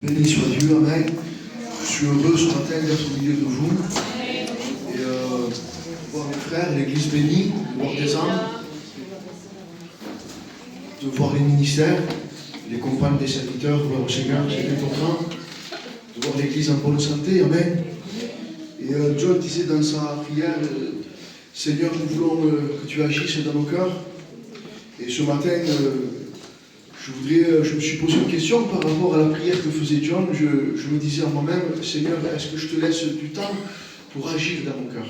Béni soit Dieu, Amen. Je suis heureux ce matin d'être au milieu de vous et de voir mes frères, l'église bénie, de voir des âmes, de voir les ministères, les compagnes des serviteurs, gloire au Seigneur, c'est important, de voir l'église en bonne santé, Amen. Et John disait dans sa prière, Seigneur, nous voulons que tu agisses dans nos cœurs. Et ce matin, je me suis posé une question par rapport à la prière que faisait John. Je me disais à moi-même, Seigneur, est-ce que je te laisse du temps pour agir dans mon cœur?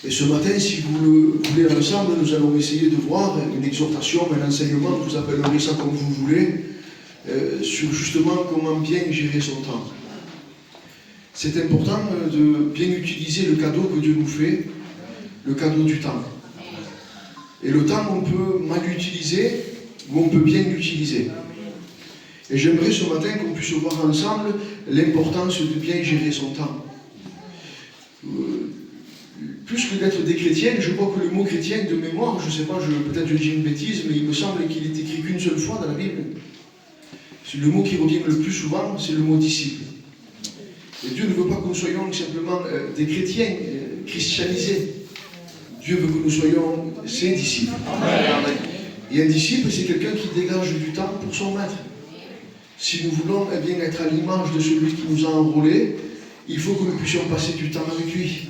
Et ce matin, si vous le voulez ensemble, nous allons essayer de voir une exhortation, un enseignement, vous appellerez ça comme vous voulez, sur justement comment bien gérer son temps. C'est important de bien utiliser le cadeau que Dieu nous fait, le cadeau du temps. Et le temps, on peut mal l'utiliser, ou on peut bien l'utiliser. Et j'aimerais ce matin qu'on puisse voir ensemble l'importance de bien gérer son temps. Plus que d'être des chrétiens, je crois que le mot chrétien de mémoire, je ne sais pas, peut-être je dis une bêtise, mais il me semble qu'il est écrit qu'une seule fois dans la Bible. Le mot qui revient le plus souvent, c'est le mot disciple. Et Dieu ne veut pas que nous soyons simplement des chrétiens christianisés. Dieu veut que nous soyons ses disciples. Amen. Et un disciple, c'est quelqu'un qui dégage du temps pour son maître. Si nous voulons bien être à l'image de celui qui nous a enrôlés, il faut que nous puissions passer du temps avec lui.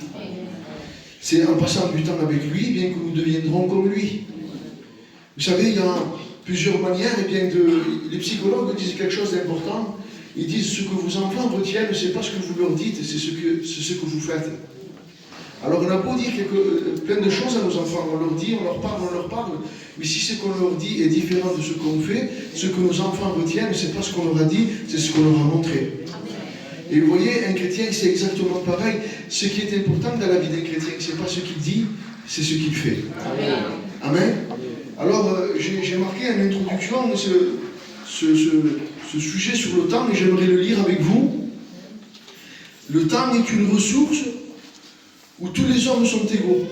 C'est en passant du temps avec lui, bien que nous deviendrons comme lui. Vous savez, il y a plusieurs manières, les psychologues disent quelque chose d'important. Ils disent ce que vos enfants retiennent, ce n'est pas ce que vous leur dites, c'est ce que vous faites. Alors on a beau dire plein de choses à nos enfants, on leur dit, on leur parle, mais si ce qu'on leur dit est différent de ce qu'on fait, ce que nos enfants retiennent, ce n'est pas ce qu'on leur a dit, c'est ce qu'on leur a montré. Et vous voyez, un chrétien, c'est exactement pareil. Ce qui est important dans la vie d'un chrétien, ce n'est pas ce qu'il dit, c'est ce qu'il fait. Amen. Amen. Alors, j'ai marqué en introduction ce sujet sur le temps, et j'aimerais le lire avec vous. Le temps est une ressource où tous les hommes sont égaux.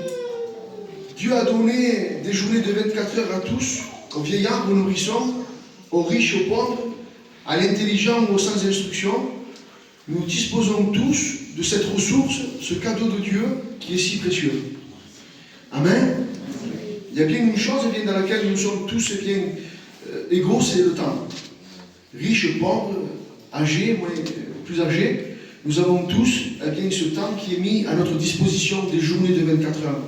Dieu a donné des journées de 24 heures à tous, aux vieillards, aux nourrissons, aux riches, aux pauvres, à l'intelligent ou aux sans instruction. Nous disposons tous de cette ressource, ce cadeau de Dieu qui est si précieux. Amen. Il y a bien une chose dans laquelle nous sommes tous égaux, c'est le temps. Riches, pauvres, âgés, plus âgés, nous avons tous ce temps qui est mis à notre disposition des journées de 24 heures.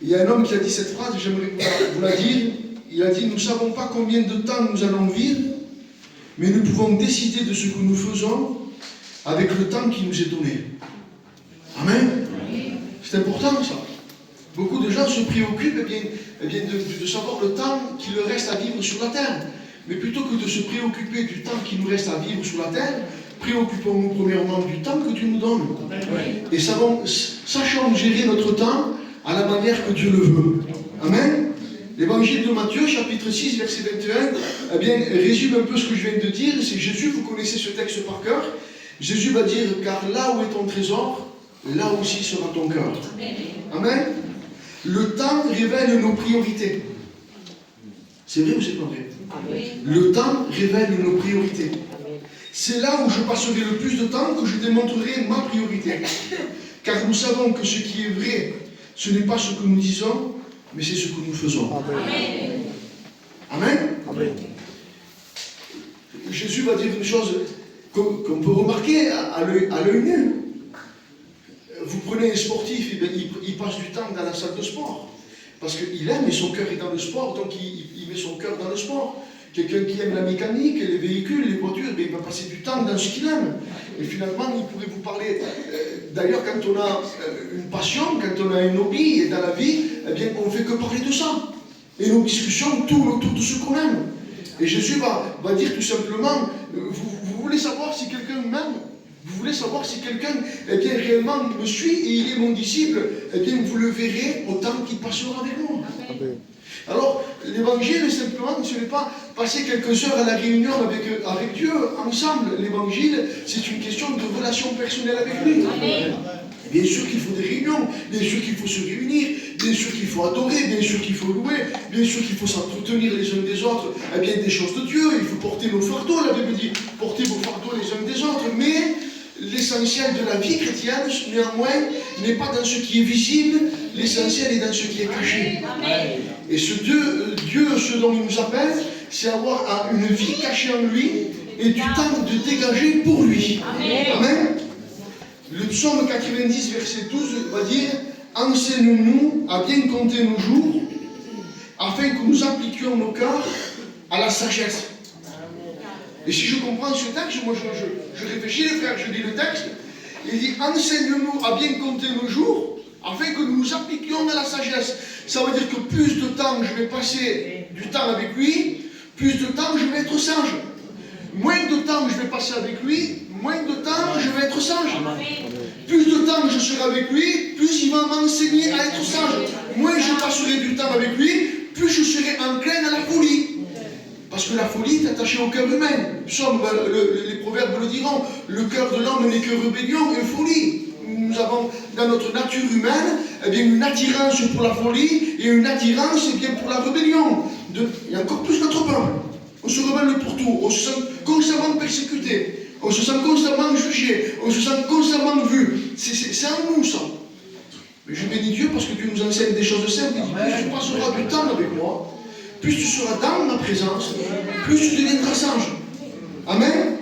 Il y a un homme qui a dit cette phrase, j'aimerais vous la dire. Il a dit, nous ne savons pas combien de temps nous allons vivre, mais nous pouvons décider de ce que nous faisons avec le temps qui nous est donné. Amen. C'est important ça. Beaucoup de gens se préoccupent de savoir le temps qu'il leur reste à vivre sur la terre. Mais plutôt que de se préoccuper du temps qui nous reste à vivre sur la terre, préoccupons-nous premièrement du temps que Dieu nous donne. Et sachons gérer notre temps à la manière que Dieu le veut. Amen. L'évangile de Matthieu, chapitre 6, verset 21, résume un peu ce que je viens de dire. C'est Jésus, vous connaissez ce texte par cœur. Jésus va dire, car là où est ton trésor, là aussi sera ton cœur. Amen. Le temps révèle nos priorités. C'est vrai ou c'est pas vrai? Le temps révèle nos priorités. C'est là où je passerai le plus de temps que je démontrerai ma priorité. Car nous savons que ce qui est vrai, ce n'est pas ce que nous disons, mais c'est ce que nous faisons. Amen. Amen. Amen. Jésus va dire une chose qu'on peut remarquer à l'œil nu. Vous prenez un sportif, il passe du temps dans la salle de sport. Parce qu'il aime et son cœur est dans le sport, donc il met son cœur dans le sport. Quelqu'un qui aime la mécanique, les véhicules, les voitures, il va passer du temps dans ce qu'il aime. Et finalement, il pourrait vous parler. D'ailleurs, quand on a une passion, quand on a un hobby et dans la vie, on ne fait que parler de ça. Et nos discussions tournent autour de ce qu'on aime. Et Jésus va dire tout simplement, vous voulez savoir si quelqu'un m'aime? Vous voulez savoir si quelqu'un réellement me suit et il est mon disciple? Vous le verrez au temps qu'il passera avec moi. Amen. Alors, l'évangile, simplement, ce n'est pas passer quelques heures à la réunion avec Dieu ensemble. L'évangile, c'est une question de relation personnelle avec lui. Amen. Bien sûr qu'il faut des réunions, bien sûr qu'il faut se réunir, bien sûr qu'il faut adorer, bien sûr qu'il faut louer, bien sûr qu'il faut s'entretenir les uns des autres, eh bien des choses de Dieu, il faut porter nos fardeaux, la Bible dit, portez vos fardeaux les uns des autres, mais l'essentiel de la vie chrétienne, néanmoins, n'est pas dans ce qui est visible, l'essentiel est dans ce qui est caché. Amen. Et Dieu, ce dont il nous appelle, c'est avoir une vie cachée en lui et du temps de dégager pour lui. Amen. Amen. Le psaume 90, verset 12, va dire « Enseigne-nous à bien compter nos jours, afin que nous appliquions nos cœurs à la sagesse. » Et si je comprends ce texte, moi je réfléchis, les frères, je lis le texte, il dit « Enseigne-nous à bien compter nos jours, afin que nous nous appliquions à la sagesse. » Ça veut dire que plus de temps je vais passer du temps avec lui, plus de temps je vais être sage. Moins de temps je vais passer avec lui, moins de temps je vais être sage. Plus de temps je serai avec lui, plus il va m'enseigner à être sage. Moins je passerai du temps avec lui, plus je serai enclin à la folie. Parce que la folie est attachée au cœur humain. Les proverbes le diront, le cœur de l'homme n'est que rébellion et folie. Nous avons dans notre nature humaine une attirance pour la folie et une attirance pour la rébellion. Et encore plus notre peuple. On se rebelle pour tout, on se sent constamment persécuté, on se sent constamment jugé, on se sent constamment vu. C'est en nous ça. Mais je bénis Dieu parce que Dieu nous enseigne des choses simples. Il dit, plus tu passeras du temps avec moi, plus tu seras dans ma présence, plus tu deviendras sage. Amen.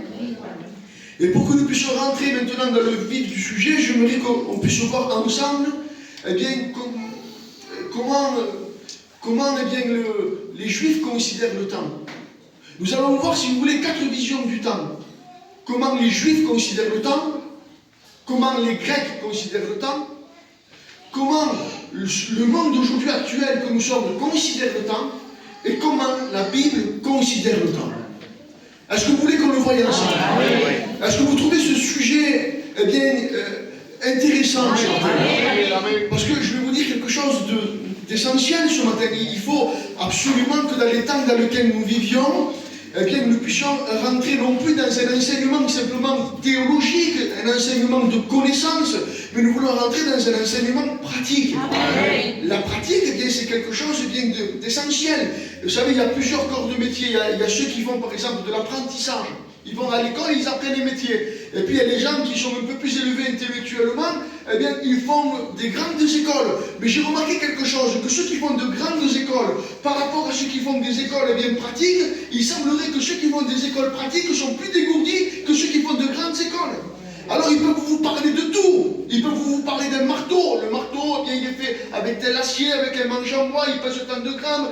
Et pour que nous puissions rentrer maintenant dans le vif du sujet, j'aimerais qu'on puisse voir ensemble comment les Juifs considèrent le temps. Nous allons voir, si vous voulez, 4 visions du temps. Comment les Juifs considèrent le temps, comment les Grecs considèrent le temps, comment le monde aujourd'hui actuel que nous sommes considère le temps, et comment la Bible considère le temps. Est-ce que vous voulez qu'on le voie ensemble? Est-ce que vous trouvez ce sujet intéressant? Parce que je vais vous dire quelque chose d'essentiel ce matin. Il faut absolument que dans les temps dans lesquels nous vivions, nous puissions rentrer non plus dans un enseignement simplement théologique, un enseignement de connaissance, mais nous voulons rentrer dans un enseignement pratique. La pratique, c'est quelque chose d'essentiel. Vous savez, il y a plusieurs corps de métier. Il y a ceux qui font par exemple de l'apprentissage. Ils vont à l'école et ils apprennent les métiers. Et puis il y a les gens qui sont un peu plus élevés intellectuellement, ils font des grandes écoles. Mais j'ai remarqué quelque chose, que ceux qui font de grandes écoles, par rapport à ceux qui font des écoles pratiques, il semblerait que ceux qui font des écoles pratiques sont plus dégourdis que ceux qui font de grandes écoles. Alors ils peuvent vous parler de tout. Ils peuvent vous parler d'un marteau. Le marteau, il est fait avec tel acier, avec un manche en bois, il pèse tant de grammes,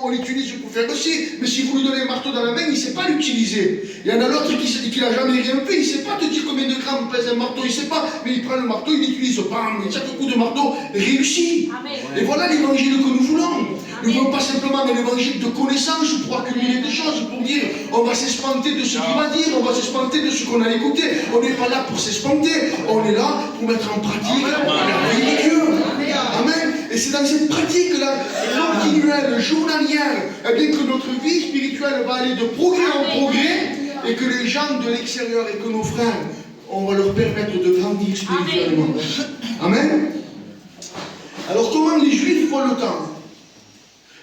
on l'utilise pour faire aussi. Mais si vous lui donnez un marteau dans la main, il ne sait pas l'utiliser. Il y en a l'autre qui se dit qu'il n'a jamais rien fait, il ne sait pas te dire combien de grammes pèse un marteau, il ne sait pas, mais il prend le marteau, il l'utilise, bam, et chaque coup de marteau réussit. Amen. Et voilà l'évangile que nous voulons. Nous ne voulons pas simplement un évangile de connaissance pour accumuler des choses, pour dire on va s'espanter de ce qu'il va dire, on va s'espanter de ce qu'on a écouté. On n'est pas là pour s'espanter, on est là pour mettre en pratique la vie de Dieu. Amen. Et c'est dans cette pratique-là, continuelle, journalière, que notre vie spirituelle va aller de progrès en progrès et que les gens de l'extérieur et que nos frères, on va leur permettre de grandir spirituellement. Amen. Alors comment les Juifs voient le temps?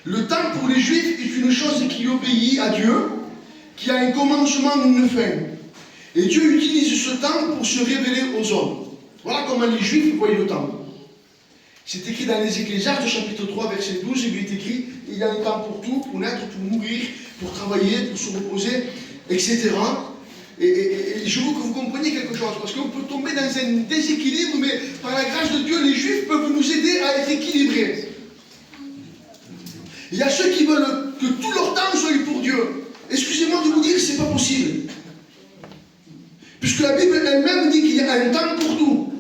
Le temps pour les Juifs est une chose qui obéit à Dieu, qui a un commencement et une fin. Et Dieu utilise ce temps pour se révéler aux hommes. Voilà comment les Juifs voient le temps. C'est écrit dans les Ecclésiastes, chapitre 3, verset 12, il est écrit « Il y a un temps pour tout, pour naître, pour mourir, pour travailler, pour se reposer, etc. » Et je veux que vous compreniez quelque chose, parce qu'on peut tomber dans un déséquilibre, mais par la grâce de Dieu, les Juifs peuvent nous aider à être équilibrés. Il y a ceux qui veulent que tout leur temps soit pour Dieu. Excusez-moi de vous dire que ce n'est pas possible. Puisque la Bible elle-même dit qu'il y a un temps pour tout.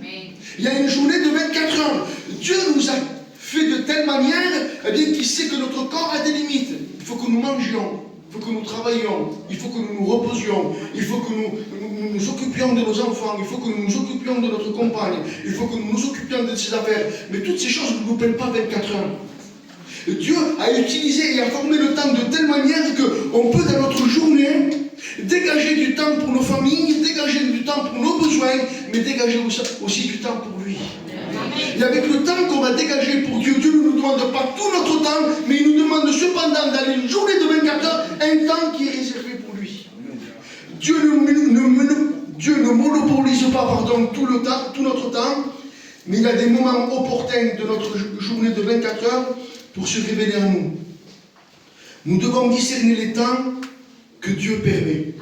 Il y a une journée de 24 heures. Dieu nous a fait de telle manière qu'il sait que notre corps a des limites. Il faut que nous mangions, il faut que nous travaillions, il faut que nous nous reposions, il faut que nous occupions de nos enfants, il faut que nous nous occupions de notre compagne, il faut que nous nous occupions de ses affaires. Mais toutes ces choses ne nous prennent pas 24 heures. Dieu a utilisé et a formé le temps de telle manière qu'on peut dans notre journée dégager du du temps pour nos familles, dégager du temps pour nos besoins, mais dégager aussi du temps pour lui. Et avec le temps qu'on va dégager pour Dieu, Dieu ne nous demande pas tout notre temps, mais il nous demande cependant dans une journée de 24 heures, un temps qui est réservé pour lui. Dieu ne monopolise pas tout le temps, tout notre temps, mais il y a des moments opportuns de notre journée de 24 heures pour se révéler à nous. Nous devons discerner les temps que Dieu permet.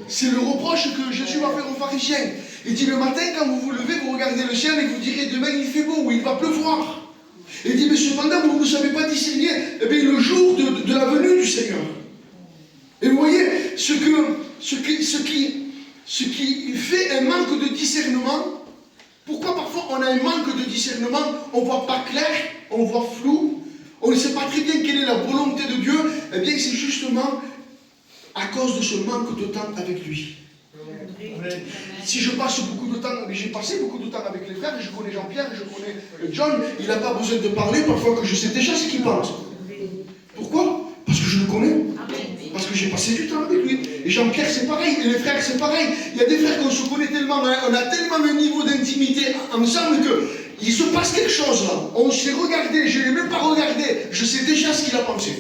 C'est le reproche que Jésus va faire aux pharisiens. Il dit le matin, quand vous vous levez, vous regardez le ciel et vous direz demain il fait beau ou il va pleuvoir. Et il dit mais cependant vous ne savez pas discerner le jour de la venue du Seigneur. Et vous voyez ce qui fait un manque de discernement. Pourquoi parfois on a un manque de discernement, on ne voit pas clair, on voit flou, on ne sait pas très bien quelle est la volonté de Dieu. Eh bien c'est justement à cause de ce manque de temps avec lui. Si je passe beaucoup de temps, mais j'ai passé beaucoup de temps avec les frères, je connais Jean-Pierre, je connais John, il n'a pas besoin de parler, parfois que je sais déjà ce qu'il pense. Pourquoi? Parce que je le connais. Parce que j'ai passé du temps avec lui. Et Jean-Pierre c'est pareil, et les frères c'est pareil. Il y a des frères qu'on se connaît tellement, hein, on a tellement un niveau d'intimité ensemble qu'il se passe quelque chose là. On s'est regardé, je ne l'ai même pas regardé, je sais déjà ce qu'il a pensé.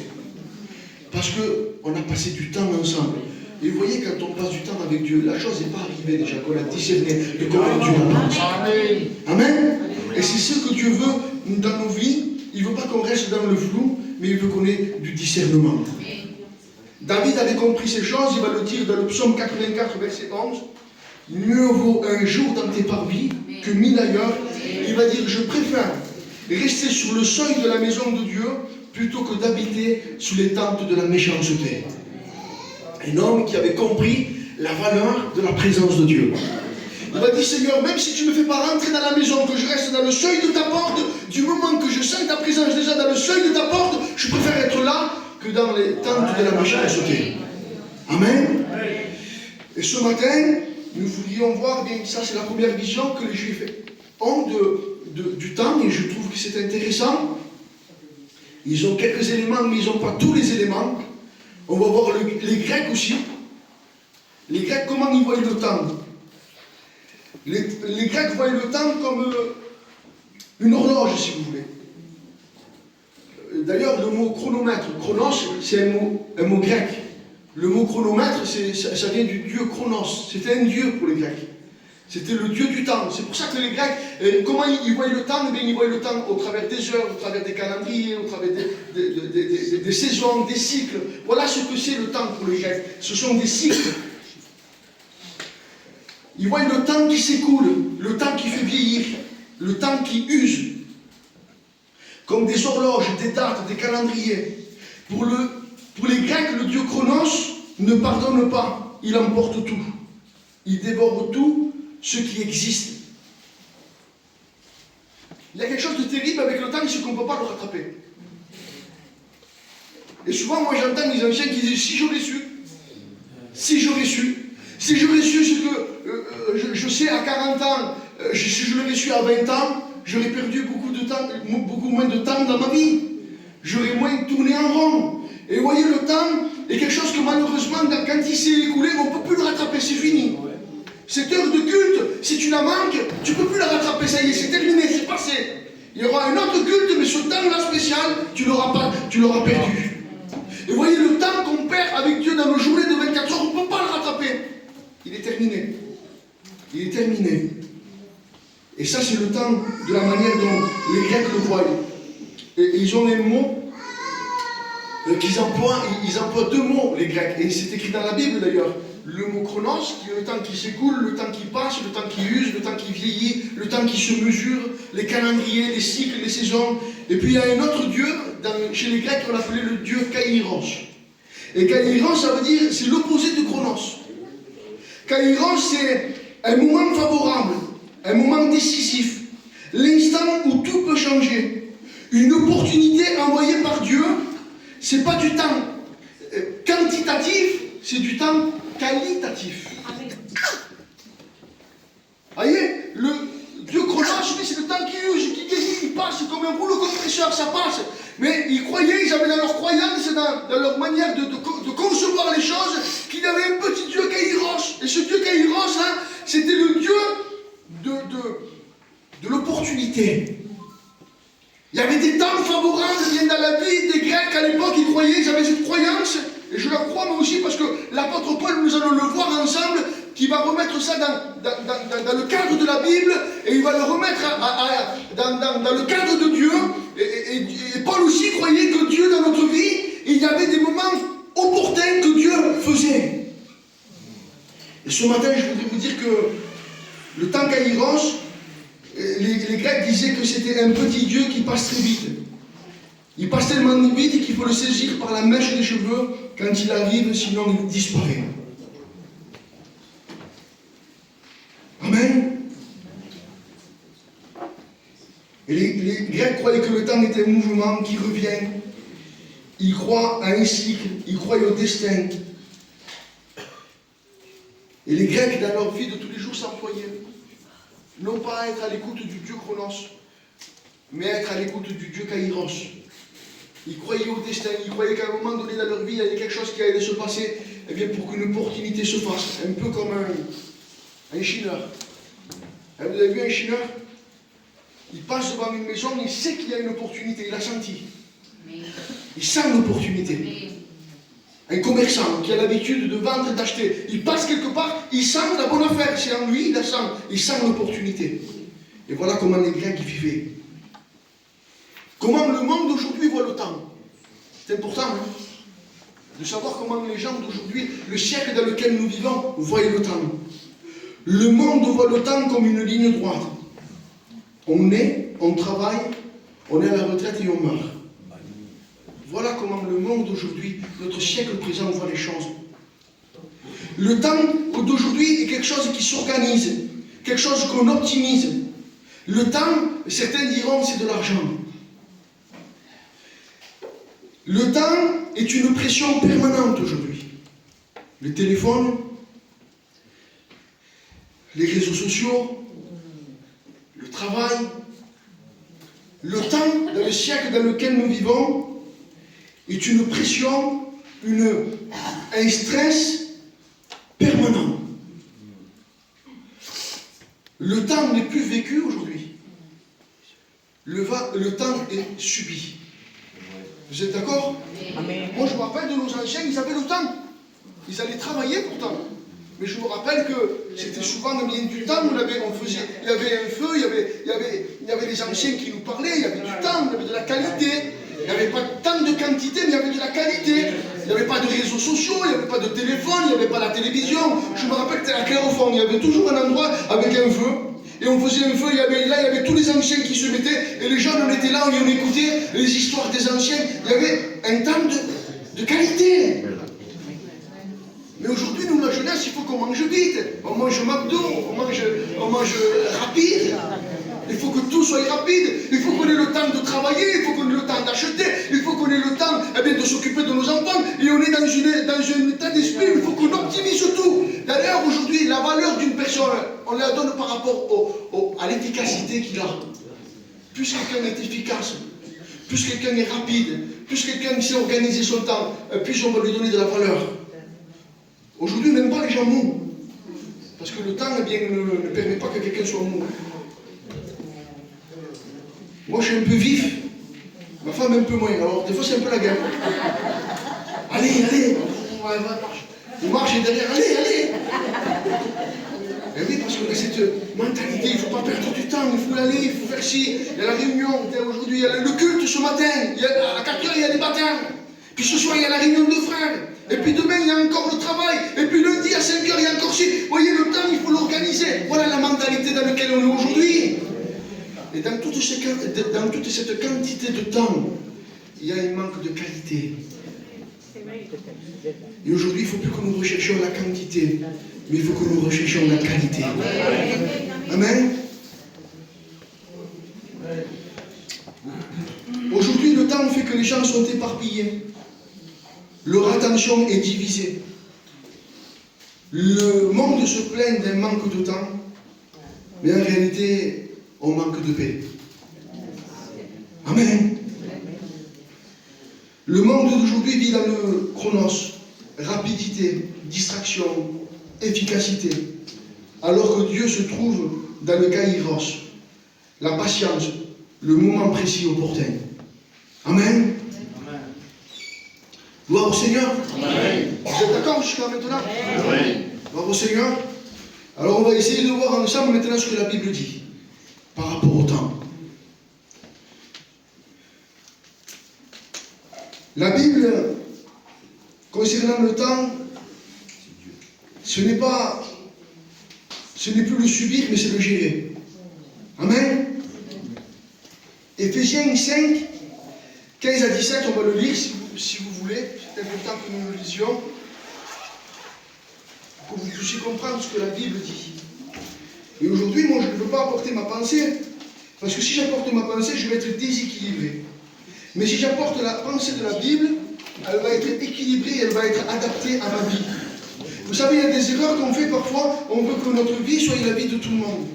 Parce qu'on a passé du temps ensemble. Et vous voyez, quand on passe du temps avec Dieu, la chose n'est pas arrivée déjà, qu'on a discerné de comment Dieu la pense. Amen. Et c'est ce que Dieu veut dans nos vies. Il ne veut pas qu'on reste dans le flou, mais il veut qu'on ait du discernement. David avait compris ces choses, il va le dire dans le psaume 84, verset 11. Mieux vaut un jour dans tes parvis que 1000 ailleurs. Il va dire, je préfère rester sur le seuil de la maison de Dieu plutôt que d'habiter sous les tentes de la méchanceté. Un homme qui avait compris la valeur de la présence de Dieu. Il m'a dit, Seigneur, même si tu ne me fais pas rentrer dans la maison, que je reste dans le seuil de ta porte, du moment que je sens ta présence déjà dans le seuil de ta porte, je préfère être là que dans les tentes de la méchanceté. Amen. Et ce matin, nous voudrions voir, bien ça c'est la première vision que les Juifs ont du temps, et je trouve que c'est intéressant. Ils ont quelques éléments, mais ils n'ont pas tous les éléments. On va voir les Grecs aussi. Les Grecs, comment ils voient le temps? Les Grecs voient le temps comme une horloge, si vous voulez. D'ailleurs, le mot chronomètre, chronos, c'est un mot grec. Le mot chronomètre, ça vient du dieu Chronos. C'était un dieu pour les Grecs. C'était le dieu du temps. C'est pour ça que les Grecs, comment ils voyaient le temps? Eh bien, ils voyaient le temps au travers des heures, au travers des calendriers, au travers des saisons, des cycles. Voilà ce que c'est le temps pour les Grecs. Ce sont des cycles. Ils voient le temps qui s'écoule, le temps qui fait vieillir, le temps qui use. Comme des horloges, des dates, des calendriers. Pour les Grecs, le dieu Chronos ne pardonne pas. Il emporte tout. Il dévore tout ce qui existe. Il y a quelque chose de terrible avec le temps, c'est qu'on ne peut pas le rattraper. Et souvent, moi j'entends les anciens qui disent, si j'aurais su ce que je sais à 40 ans, si je l'aurais su à 20 ans, j'aurais perdu beaucoup moins de temps dans ma vie. J'aurais moins tourné en rond. Et vous voyez, le temps est quelque chose que malheureusement, quand il s'est écoulé, on ne peut plus le rattraper, c'est fini. Cette heure de culte, si tu la manques, tu ne peux plus la rattraper, ça y est, c'est terminé, c'est passé. Il y aura un autre culte, mais ce temps-là spécial, tu l'auras perdu. Et vous voyez, le temps qu'on perd avec Dieu dans nos journées de 24 heures, on ne peut pas le rattraper. Il est terminé. Il est terminé. Et ça, c'est le temps de la manière dont les Grecs le voient. Et ils ont les mots qu'ils emploient. Ils emploient deux mots, les Grecs. Et c'est écrit dans la Bible d'ailleurs. Le mot chronos, qui est le temps qui s'écoule, le temps qui passe, le temps qui use, le temps qui vieillit, le temps qui se mesure, les calendriers, les cycles, les saisons. Et puis il y a un autre dieu, chez les Grecs, on appelait le dieu Kairos. Et Kairos, ça veut dire, c'est l'opposé de Chronos. Kairos, c'est un moment favorable, un moment décisif, l'instant où tout peut changer. Une opportunité envoyée par Dieu, c'est pas du temps quantitatif, c'est du temps qualitatif. Voyez, le Dieu Chronos, c'est le temps qui use, qui guérit, il passe comme un rouleau compresseur, ça passe. Mais ils croyaient, ils avaient dans leur croyance, dans leur manière de concevoir les choses, qu'il y avait un petit Dieu Kairos qualité. Il y avait des temps favorables bien dans la vie des Grecs à l'époque, ils croyaient, ils avaient cette croyance, et je la crois moi aussi parce que l'apôtre Paul, nous allons le voir ensemble, qui va remettre ça dans le cadre de la Bible, et il va le remettre dans le cadre de Dieu, et Paul aussi croyait que Dieu dans notre vie, il y avait des moments opportuns que Dieu faisait. Et ce matin, je voudrais vous dire que le temps Kairos, les Grecs disaient que c'était un petit Dieu qui passe très vite. Il passe tellement vite qu'il faut le saisir par la mèche des cheveux quand il arrive, sinon il disparaît. Amen. Et les Grecs croyaient que le temps était un mouvement qui revient. Ils croient à un cycle, ils croient au destin. Et les Grecs, dans leur vie de tous les jours, s'employaient non pas à être à l'écoute du Dieu Chronos, mais à être à l'écoute du Dieu Kairos. Ils croyaient au destin, ils croyaient qu'à un moment donné dans leur vie, il y avait quelque chose qui allait se passer, eh bien, pour qu'une opportunité se fasse, un peu comme un chineur. Vous avez vu un chineur? Il passe devant une maison, il sait qu'il y a une opportunité, il l'a senti. Il sent l'opportunité. Un commerçant qui a l'habitude de vendre et d'acheter, il passe quelque part, il sent la bonne affaire, c'est en lui, il sent l'opportunité. Et voilà comment les Grecs vivaient. Comment le monde d'aujourd'hui voit le temps. C'est important, hein, de savoir comment les gens d'aujourd'hui, le siècle dans lequel nous vivons, voient le temps. Le monde voit le temps comme une ligne droite. On naît, on travaille, on est à la retraite et on meurt. Voilà comment le monde d'aujourd'hui, notre siècle présent, voit les choses. Le temps d'aujourd'hui est quelque chose qui s'organise, quelque chose qu'on optimise. Le temps, certains diront, c'est de l'argent. Le temps est une pression permanente aujourd'hui. Le téléphone, les réseaux sociaux, le travail, le temps, dans le siècle dans lequel nous vivons, est une pression, un stress permanent. Le temps n'est plus vécu aujourd'hui. Le temps est subi. Vous êtes d'accord? Moi je me rappelle de nos anciens, ils avaient le temps. Ils allaient travailler pourtant. Mais je me rappelle que c'était souvent au milieu du temps, il y avait un feu, il y avait les anciens qui nous parlaient, il y avait du temps, il y avait de la qualité. Il n'y avait pas tant de quantité, mais il y avait de la qualité. Il n'y avait pas de réseaux sociaux, il n'y avait pas de téléphone, il n'y avait pas la télévision. Je me rappelle que à Clairefonds, il y avait toujours un endroit avec un feu. Et on faisait un feu, il y avait tous les anciens qui se mettaient, et les jeunes, on était là, on écoutait les histoires des anciens. Il y avait un temps de qualité. Mais aujourd'hui, nous, la jeunesse, il faut qu'on mange vite. On mange McDo, on mange rapide. Il faut que tout soit rapide, il faut qu'on ait le temps de travailler, il faut qu'on ait le temps d'acheter, il faut qu'on ait le temps de s'occuper de nos enfants, et on est dans un état d'esprit où il faut qu'on optimise tout. D'ailleurs, aujourd'hui, la valeur d'une personne, on la donne par rapport à l'efficacité qu'il a. Plus quelqu'un est efficace, plus quelqu'un est rapide, plus quelqu'un sait organiser son temps, plus on va lui donner de la valeur. Aujourd'hui, on n'aime pas les gens mous, parce que le temps ne permet pas que quelqu'un soit mou. Moi, je suis un peu vif, ma femme un peu moins. Alors, des fois, c'est un peu la guerre. Allez, on marche derrière, allez. Et oui, parce qu'on a cette mentalité, il ne faut pas perdre du temps, il faut y aller, il faut faire ci. Il y a la réunion, aujourd'hui, il y a le culte ce matin, à 4h, il y a les baptêmes. Puis ce soir, il y a la réunion de frères. Et puis demain, il y a encore le travail. Et puis lundi, à 5h, il y a encore ci. Vous voyez, le temps, il faut l'organiser. Voilà la mentalité dans laquelle on est aujourd'hui. Et dans toute cette quantité de temps, il y a un manque de qualité. Et aujourd'hui, il ne faut plus que nous recherchions la quantité, mais il faut que nous recherchions la qualité. Amen. Aujourd'hui, le temps fait que les gens sont éparpillés. Leur attention est divisée. Le monde se plaint d'un manque de temps, mais en réalité, on manque de paix. Amen. Le monde d'aujourd'hui vit dans le chronos, rapidité, distraction, efficacité, alors que Dieu se trouve dans le kairos, la patience, le moment précis opportun. Amen. Gloire au Seigneur. Amen. Vous êtes d'accord jusqu'à maintenant? Amen. Gloire au Seigneur. Alors on va essayer de voir ensemble maintenant ce que la Bible dit par rapport au temps. La Bible, concernant le temps, ce n'est plus le subir, mais c'est le gérer. Amen. Éphésiens 5, 15 à 17, on va le lire si vous voulez. C'est important que nous le lisions, pour que vous puissiez comprendre ce que la Bible dit. Et aujourd'hui, moi, je ne veux pas apporter ma pensée, parce que si j'apporte ma pensée, je vais être déséquilibré. Mais si j'apporte la pensée de la Bible, elle va être équilibrée, elle va être adaptée à ma vie. Vous savez, il y a des erreurs qu'on fait parfois, on veut que notre vie soit la vie de tout le monde.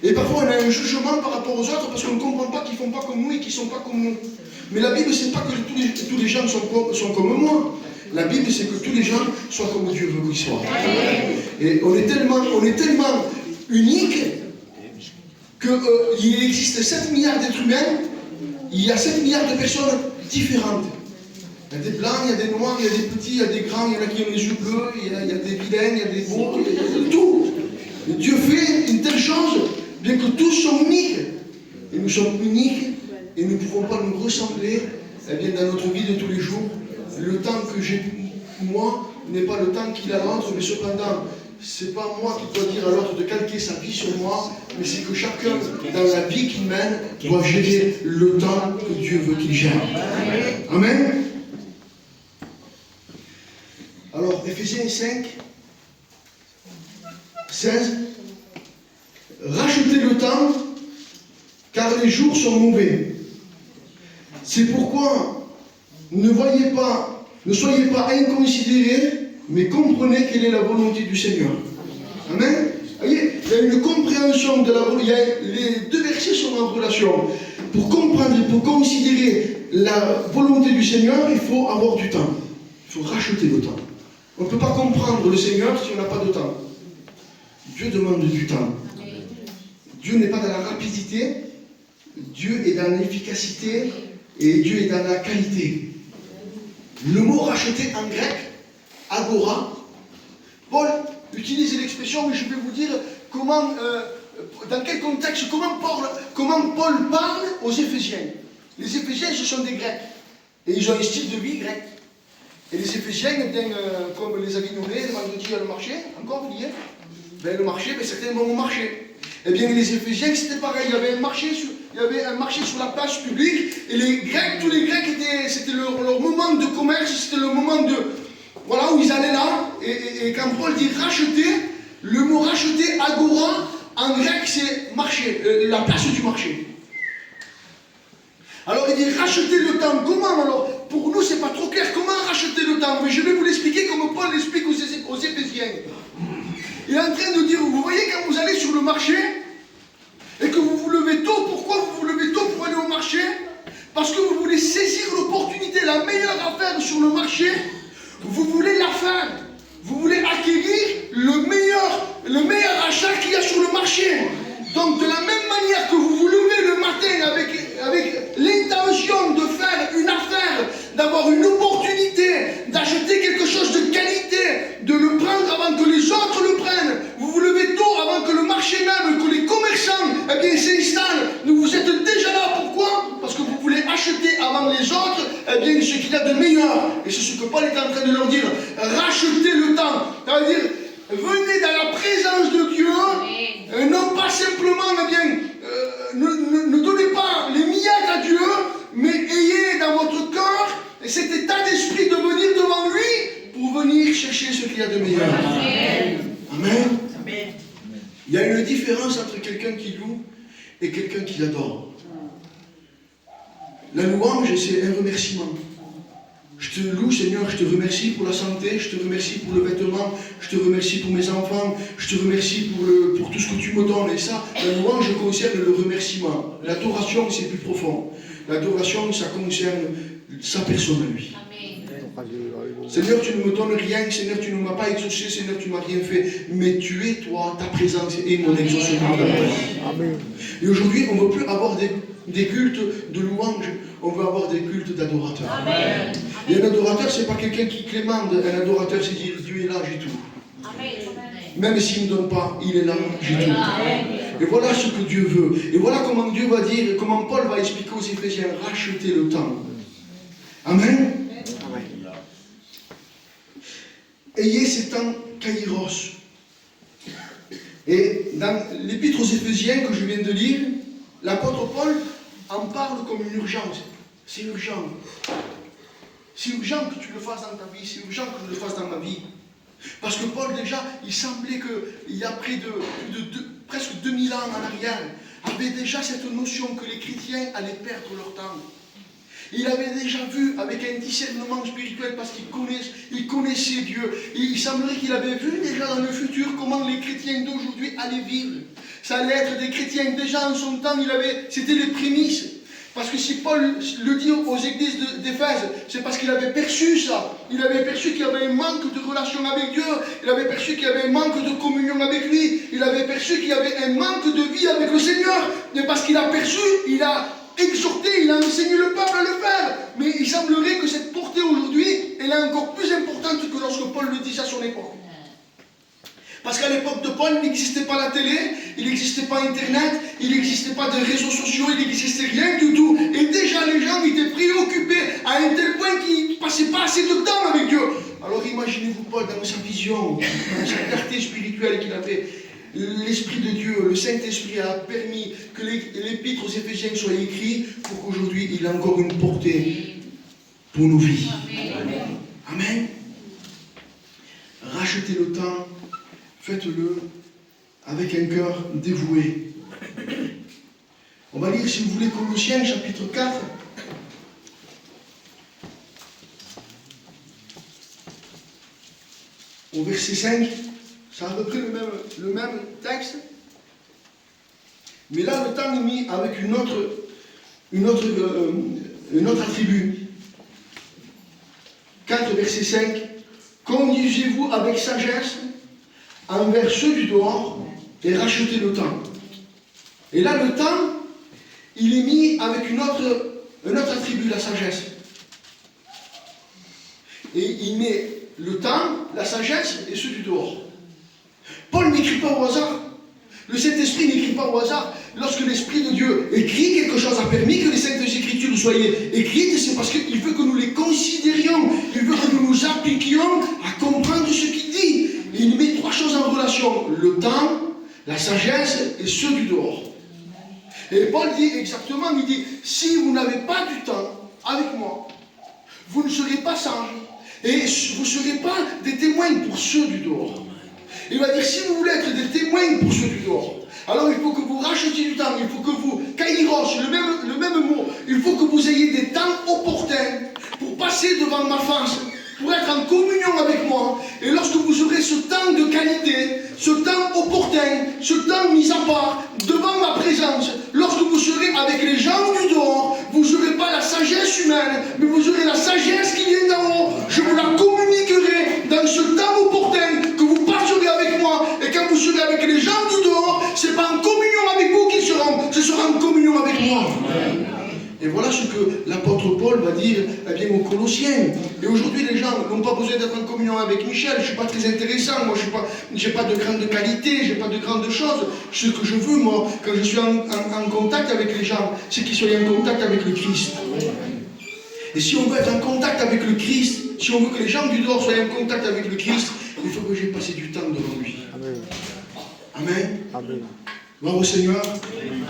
Et parfois, on a un jugement par rapport aux autres parce qu'on ne comprend pas qu'ils ne font pas comme nous et qu'ils ne sont pas comme nous. Mais la Bible, ce n'est pas que tous les gens sont comme moi. La Bible, c'est que tous les gens soient comme Dieu veut qu'ils soient. Et on est tellement unique qu'il existe 7 milliards d'êtres humains, il y a 7 milliards de personnes différentes. Il y a des blancs, il y a des noirs, il y a des petits, il y a des grands, il y en a qui ont les yeux bleus, il y a des vilains, il y a des beaux, il y a de tout. Et Dieu fait une telle chose, bien que tous sont uniques. Et nous sommes uniques et nous ne pouvons pas nous ressembler dans notre vie de tous les jours. Le temps que j'ai moi n'est pas le temps qu'il a l'autre, mais cependant, ce n'est pas moi qui dois dire à l'autre de calquer sa vie sur moi, mais c'est que chacun, dans la vie qu'il mène, doit gérer le temps que Dieu veut qu'il gère. Amen. Alors, Éphésiens 5, 16, rachetez le temps, car les jours sont mauvais. C'est pourquoi ne soyez pas inconsidérés, mais comprenez quelle est la volonté du Seigneur. Amen. Vous voyez, il y a une compréhension de la volonté. Les deux versets sont en relation. Pour comprendre et pour considérer la volonté du Seigneur, il faut avoir du temps. Il faut racheter le temps. On ne peut pas comprendre le Seigneur si on n'a pas de temps. Dieu demande du temps. Dieu n'est pas dans la rapidité, Dieu est dans l'efficacité et Dieu est dans la qualité. Le mot racheter en grec, agora, Paul utilise l'expression, mais je vais vous dire comment, dans quel contexte, comment Paul parle aux Éphésiens. Les Éphésiens, ce sont des Grecs, et ils ont un style de vie grec. Et les Éphésiens, comme les Avignonnais, le vendredi à le marché, encore vous dites, le marché, certains vont au marché. Eh bien, les Éphésiens, c'était pareil, il y avait un marché sur la place publique, et les Grecs, tous les Grecs, c'était leur moment de commerce, c'était le moment de... Voilà, où ils allaient là, et quand Paul dit racheter, le mot racheter, agora, en grec, c'est marché, la place du marché. Alors il dit racheter le temps. Comment alors? Pour nous, c'est pas trop clair. Comment racheter le temps? Mais je vais vous l'expliquer comme Paul l'explique aux Éphésiens. Il est en train de dire, vous voyez quand vous allez sur le marché et que vous vous levez tôt, pourquoi vous vous levez tôt pour aller au marché? Parce que vous voulez saisir l'opportunité, la meilleure affaire sur le marché, vous voulez la faire. Vous voulez acquérir le meilleur achat qu'il y a sur le marché. Donc de la même manière que vous vous levez le matin avec l'intention de faire une affaire, d'avoir une opportunité, d'acheter quelque chose de qualité, de le prendre avant que les autres le prennent, vous vous levez tôt avant que le marché même, que les commerçants s'installent, vous êtes déjà là. Pourquoi? Parce que vous voulez acheter avant les autres ce qu'il y a de meilleur. Et c'est ce que Paul est en train de leur dire. Rachetez le temps. C'est-à-dire, venez dans la présence de Dieu, non pas simplement, ne donnez pas les miettes à Dieu, mais ayez dans votre cœur cet état d'esprit de venir devant lui pour venir chercher ce qu'il y a de meilleur. Amen. Amen. Amen. Il y a une différence entre quelqu'un qui loue et quelqu'un qui adore. La louange, c'est un remerciement. Je te loue, Seigneur, je te remercie pour la santé, je te remercie pour le vêtement, je te remercie pour mes enfants, je te remercie pour tout ce que tu me donnes. Et ça, la louange concerne le remerciement. L'adoration, c'est plus profond. L'adoration, ça concerne sa personne à lui. Amen. Seigneur, tu ne me donnes rien, Seigneur, tu ne m'as pas exaucé, Seigneur, tu ne m'as rien fait, mais tu es, toi, ta présence et mon exaucement. Amen. Et aujourd'hui, on ne veut plus avoir des cultes de louange, on veut avoir des cultes d'adorateurs. Amen. Et un adorateur, ce n'est pas quelqu'un qui clémente, un adorateur, c'est dire Dieu est là, j'ai tout. Amen. Même s'il ne me donne pas, il est là, j'ai tout. Amen. Et voilà ce que Dieu veut. Et voilà comment Dieu va dire, comment Paul va expliquer aux Éphésiens, racheter le temps. Amen. Amen. Ayez ces temps kairos. Et dans l'épître aux Éphésiens que je viens de lire, l'apôtre Paul en parle comme une urgence. C'est urgent. C'est urgent que tu le fasses dans ta vie. C'est urgent que je le fasse dans ma vie. Parce que Paul, déjà, il semblait qu'il y a près de presque 2000 ans en arrière, avait déjà cette notion que les chrétiens allaient perdre leur temps. Il avait déjà vu avec un discernement spirituel parce qu'il connaissait Dieu. Il semblerait qu'il avait vu déjà dans le futur comment les chrétiens d'aujourd'hui allaient vivre. Ça allait être des chrétiens déjà en son temps, c'était les prémices. Parce que si Paul le dit aux églises d'Éphèse, c'est parce qu'il avait perçu ça. Il avait perçu qu'il y avait un manque de relation avec Dieu. Il avait perçu qu'il y avait un manque de communion avec lui. Il avait perçu qu'il y avait un manque de vie avec le Seigneur. Mais parce qu'il a perçu, il a exhorté, il a enseigné le peuple à le faire. Mais il semblerait que cette portée aujourd'hui, elle est encore plus importante que lorsque Paul le disait à son époque. Parce qu'à l'époque de Paul, il n'existait pas la télé, il n'existait pas Internet, il n'existait pas de réseaux sociaux, il n'existait rien du tout. Et déjà les gens étaient préoccupés à un tel point qu'ils ne passaient pas assez de temps avec Dieu. Alors imaginez-vous Paul dans sa vision, dans sa clarté spirituelle qu'il avait. L'Esprit de Dieu, le Saint-Esprit a permis que l'épître aux Éphésiens soit écrit pour qu'aujourd'hui il ait encore une portée pour nos vies. Amen. Amen. Rachetez le temps. Faites-le avec un cœur dévoué. On va lire, si vous voulez, Colossiens, chapitre 4. Au verset 5. C'est à peu près le même texte. Mais là, le temps est mis avec une autre attribut. 4, verset 5. Conduisez-vous avec sagesse envers ceux du dehors et rachetez le temps. Et là, le temps, il est mis avec un autre attribut, la sagesse. Et il met le temps, la sagesse et ceux du dehors. Paul n'écrit pas au hasard. Le Saint-Esprit n'écrit pas au hasard. Lorsque l'Esprit de Dieu écrit quelque chose, a permis que les Saintes Écritures soient écrites, c'est parce qu'il veut que nous les considérions. Il veut que nous nous appliquions à comprendre ce qu'il dit. Et il met 3 choses en relation. Le temps, la sagesse et ceux du dehors. Et Paul dit exactement, il dit, si vous n'avez pas du temps avec moi, vous ne serez pas sages. Et vous ne serez pas des témoins pour ceux du dehors. Il va dire, si vous voulez être des témoins pour ceux du dehors, alors il faut que vous rachetiez du temps, il faut que vous, kairos, le même mot, il faut que vous ayez des temps opportuns pour passer devant ma face, pour être en communion avec moi. Et lorsque vous aurez ce temps de qualité, ce temps opportun, ce temps mis à part, devant ma présence, lorsque vous serez avec les gens du dehors, vous n'aurez pas la sagesse humaine, mais vous aurez la sagesse qui vient d'en haut. Je vous la communiquerai dans ce temps opportun que vous passerez avec moi. Et quand vous serez avec les gens du dehors, ce n'est pas en communion avec vous qu'ils seront, ce sera en communion avec moi. Et voilà ce que l'apôtre Paul va dire aux Colossiens. Et aujourd'hui, les gens n'ont pas besoin d'être en communion avec Michel. Je ne suis pas très intéressant. Moi, je n'ai pas de grande qualité. Je n'ai pas de grandes choses. Ce que je veux, moi, quand je suis en contact avec les gens, c'est qu'ils soient en contact avec le Christ. Et si on veut être en contact avec le Christ, si on veut que les gens du dehors soient en contact avec le Christ, il faut que j'ai passé du temps devant lui. Amen. Amen. Amen. Gloire au Seigneur. Amen.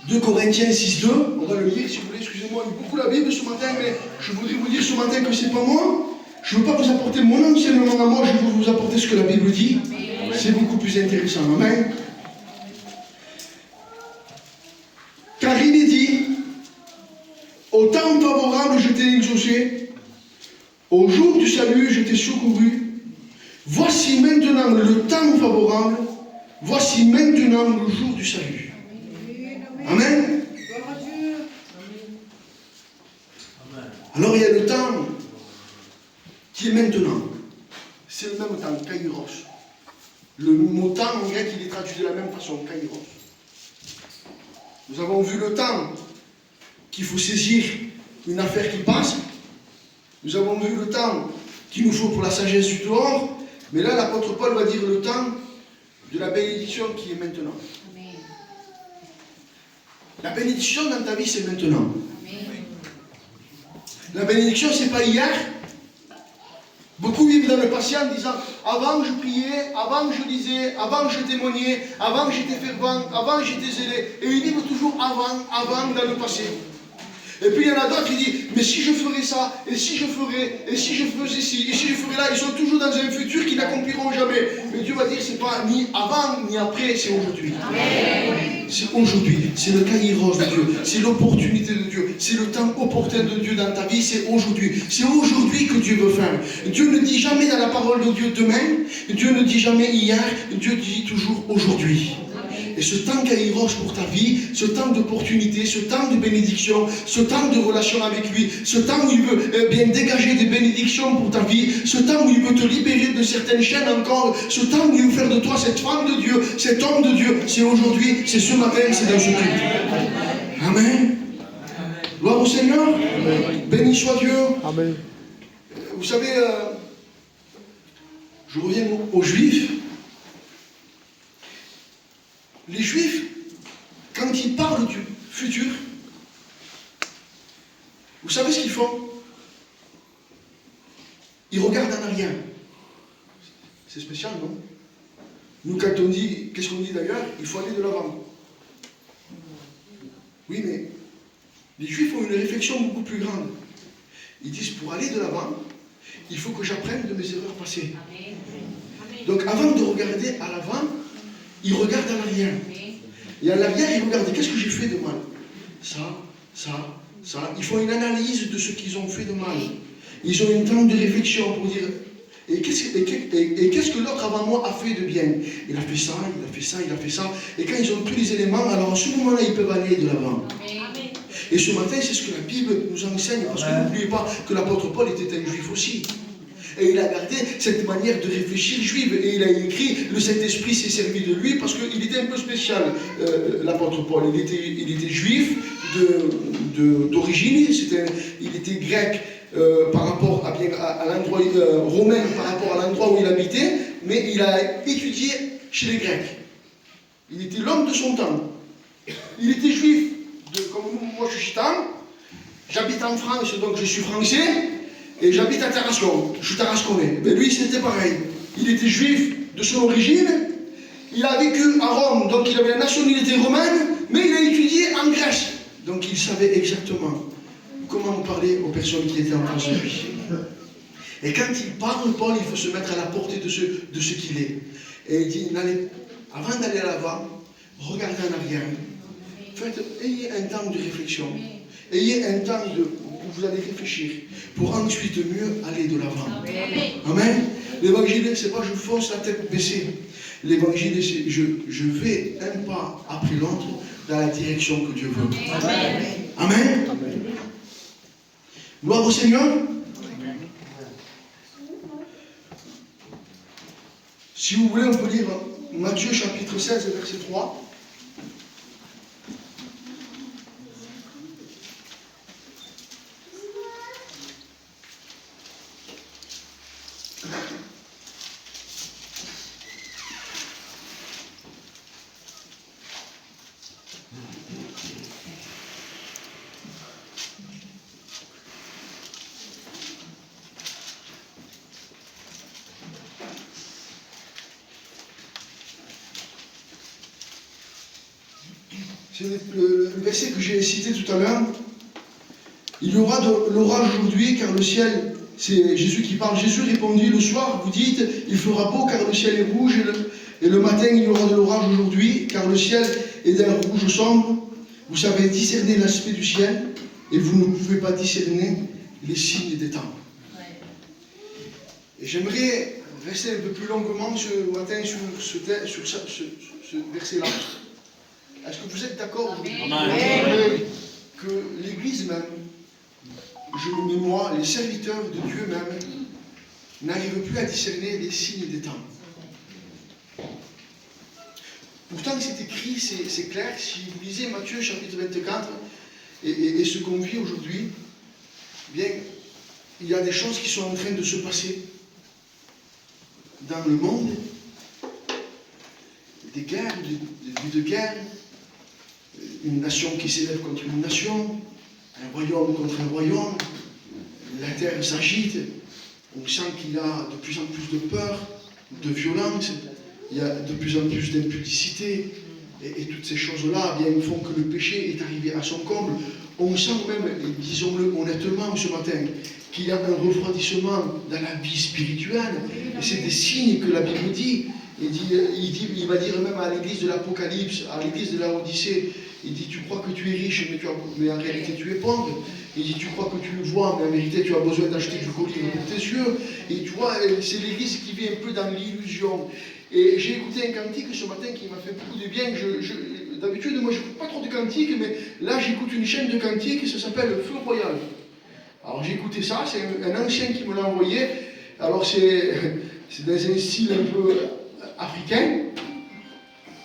2 Corinthiens 6.2, on va le lire si vous voulez, excusez-moi, il y a beaucoup la Bible ce matin, mais je voudrais vous dire ce matin que c'est pas moi. Je ne veux pas vous apporter mon enseignement à moi, je veux vous apporter ce que la Bible dit. C'est beaucoup plus intéressant. Amen. Car il est dit, au temps favorable je t'ai exaucé, au jour du salut je t'ai secouru. Voici maintenant le temps favorable, voici maintenant le jour du salut. Amen. qui est maintenant. C'est le même temps, kairos. Le mot temps en grec, il est traduit de la même façon, kairos. Nous avons vu le temps qu'il faut saisir une affaire qui passe. Nous avons vu le temps qu'il nous faut pour la sagesse du dehors. Mais là, l'apôtre Paul va dire le temps de la bénédiction qui est maintenant. Amen. La bénédiction dans ta vie, c'est maintenant. Amen. La bénédiction, c'est pas hier. Beaucoup vivent dans le passé en disant avant je priais, avant je lisais, avant je témoignais, avant j'étais fervent, avant j'étais zélé. Et ils vivent toujours avant dans le passé. Et puis il y en a d'autres qui disent mais si je ferais ça, et si je ferais, et si je faisais ci, et si je ferais là, ils sont toujours dans un futur qu'ils n'accompliront jamais. Mais Dieu va dire c'est pas ni avant ni après, c'est aujourd'hui. C'est aujourd'hui, c'est le kairos de Dieu, c'est l'opportunité de Dieu, c'est le temps opportun de Dieu dans ta vie, c'est aujourd'hui. C'est aujourd'hui que Dieu veut faire. Dieu ne dit jamais dans la parole de Dieu demain, Dieu ne dit jamais hier, Dieu dit toujours aujourd'hui. Et ce temps kairos pour ta vie, ce temps d'opportunité, ce temps de bénédiction, ce temps de relation avec lui, ce temps où il veut bien dégager des bénédictions pour ta vie, ce temps où il veut te libérer de certaines chaînes encore, ce temps où il veut faire de toi cette femme de Dieu, cet homme de Dieu, c'est aujourd'hui, c'est ce matin, c'est dans ce culte. Amen. Gloire au Seigneur. Amen. Béni soit Dieu. Amen. Vous savez, je reviens aux Juifs. Les Juifs, quand ils parlent du futur, vous savez ce qu'ils font? Ils regardent en arrière. C'est spécial, non? Nous, quand on dit, qu'est-ce qu'on dit d'ailleurs? Il faut aller de l'avant. Oui, mais les Juifs ont une réflexion beaucoup plus grande. Ils disent, pour aller de l'avant, il faut que j'apprenne de mes erreurs passées. Donc, avant de regarder à l'avant, ils regardent en arrière. Et à l'arrière, ils regardent, qu'est-ce que j'ai fait de mal? Ça. Ils font une analyse de ce qu'ils ont fait de mal. Ils ont un temps de réflexion pour dire, et qu'est-ce que l'autre avant moi a fait de bien? Il a fait ça, il a fait ça, il a fait ça. Et quand ils ont tous les éléments, alors à ce moment-là, ils peuvent aller de l'avant. Et ce matin, c'est ce que la Bible nous enseigne, parce que n'oubliez pas que l'apôtre Paul était un juif aussi. Et il a gardé cette manière de réfléchir juive. Et il a écrit, le Saint-Esprit s'est servi de lui parce qu'il était un peu spécial, l'apôtre Paul. Il était juif d'origine, il était grec par rapport à l'endroit romain, par rapport à l'endroit où il habitait, mais il a étudié chez les Grecs. Il était l'homme de son temps. Il était juif, comme moi je suis gitan, j'habite en France, donc je suis français. Et j'habite à Tarascon, je suis tarasconnais. Mais lui, c'était pareil. Il était juif de son origine, il a vécu à Rome, donc il avait la nationalité romaine, mais il a étudié en Grèce. Donc il savait exactement comment parler aux personnes qui étaient en face de lui. Et quand il parle, Paul, il faut se mettre à la portée de ce qu'il est. Et il dit, avant d'aller à l'avant, regardez en arrière. Ayez un temps de réflexion. Ayez un temps où vous allez réfléchir pour ensuite mieux aller de l'avant. Amen. L'évangile, c'est pas je fonce la tête baissée. L'évangile, c'est je vais un pas après l'autre dans la direction que Dieu veut. Amen. Amen. Amen. Gloire au Seigneur. Amen. Si vous voulez, on peut lire Matthieu chapitre 16, verset 3. C'est le verset que j'ai cité tout à l'heure. Il y aura de l'orage aujourd'hui, car le ciel, c'est Jésus qui parle. Jésus répondit, le soir, vous dites, il fera beau, car le ciel est rouge, et le matin, il y aura de l'orage aujourd'hui, car le ciel est d'un rouge sombre. Vous savez discerner l'aspect du ciel, et vous ne pouvez pas discerner les signes des temps. Et j'aimerais rester un peu plus longuement ce matin sur ce verset-là. Est-ce que vous êtes d'accord que l'Église même, je me mets moi, les serviteurs de Dieu même, n'arrive plus à discerner les signes des temps. Pourtant, c'est écrit, c'est clair. Si vous lisez Matthieu chapitre 24 et ce qu'on vit aujourd'hui, bien, il y a des choses qui sont en train de se passer dans le monde, des guerres, des guerres, une nation qui s'élève contre une nation, un royaume contre un royaume, la terre s'agite, on sent qu'il y a de plus en plus de peur, de violence, il y a de plus en plus d'impudicité, et toutes ces choses-là bien, font que le péché est arrivé à son comble. On sent même, disons-le honnêtement ce matin, qu'il y a un refroidissement dans la vie spirituelle, et c'est des signes que la Bible dit. Il va dire même à l'église de l'Apocalypse, à l'église de la Odyssée, il dit, tu crois que tu es riche, mais en réalité tu es pauvre. Il dit, tu crois que tu le vois, mais en vérité tu as besoin d'acheter du collier pour tes yeux. Et tu vois, c'est l'église qui vit un peu dans l'illusion. Et j'ai écouté un cantique ce matin qui m'a fait beaucoup de bien. D'habitude, moi je n'écoute pas trop de cantiques, mais là j'écoute une chaîne de cantiques, ça s'appelle Feu Royal. Alors j'ai écouté ça, c'est un ancien qui me l'a envoyé. Alors c'est dans un style un peu africain,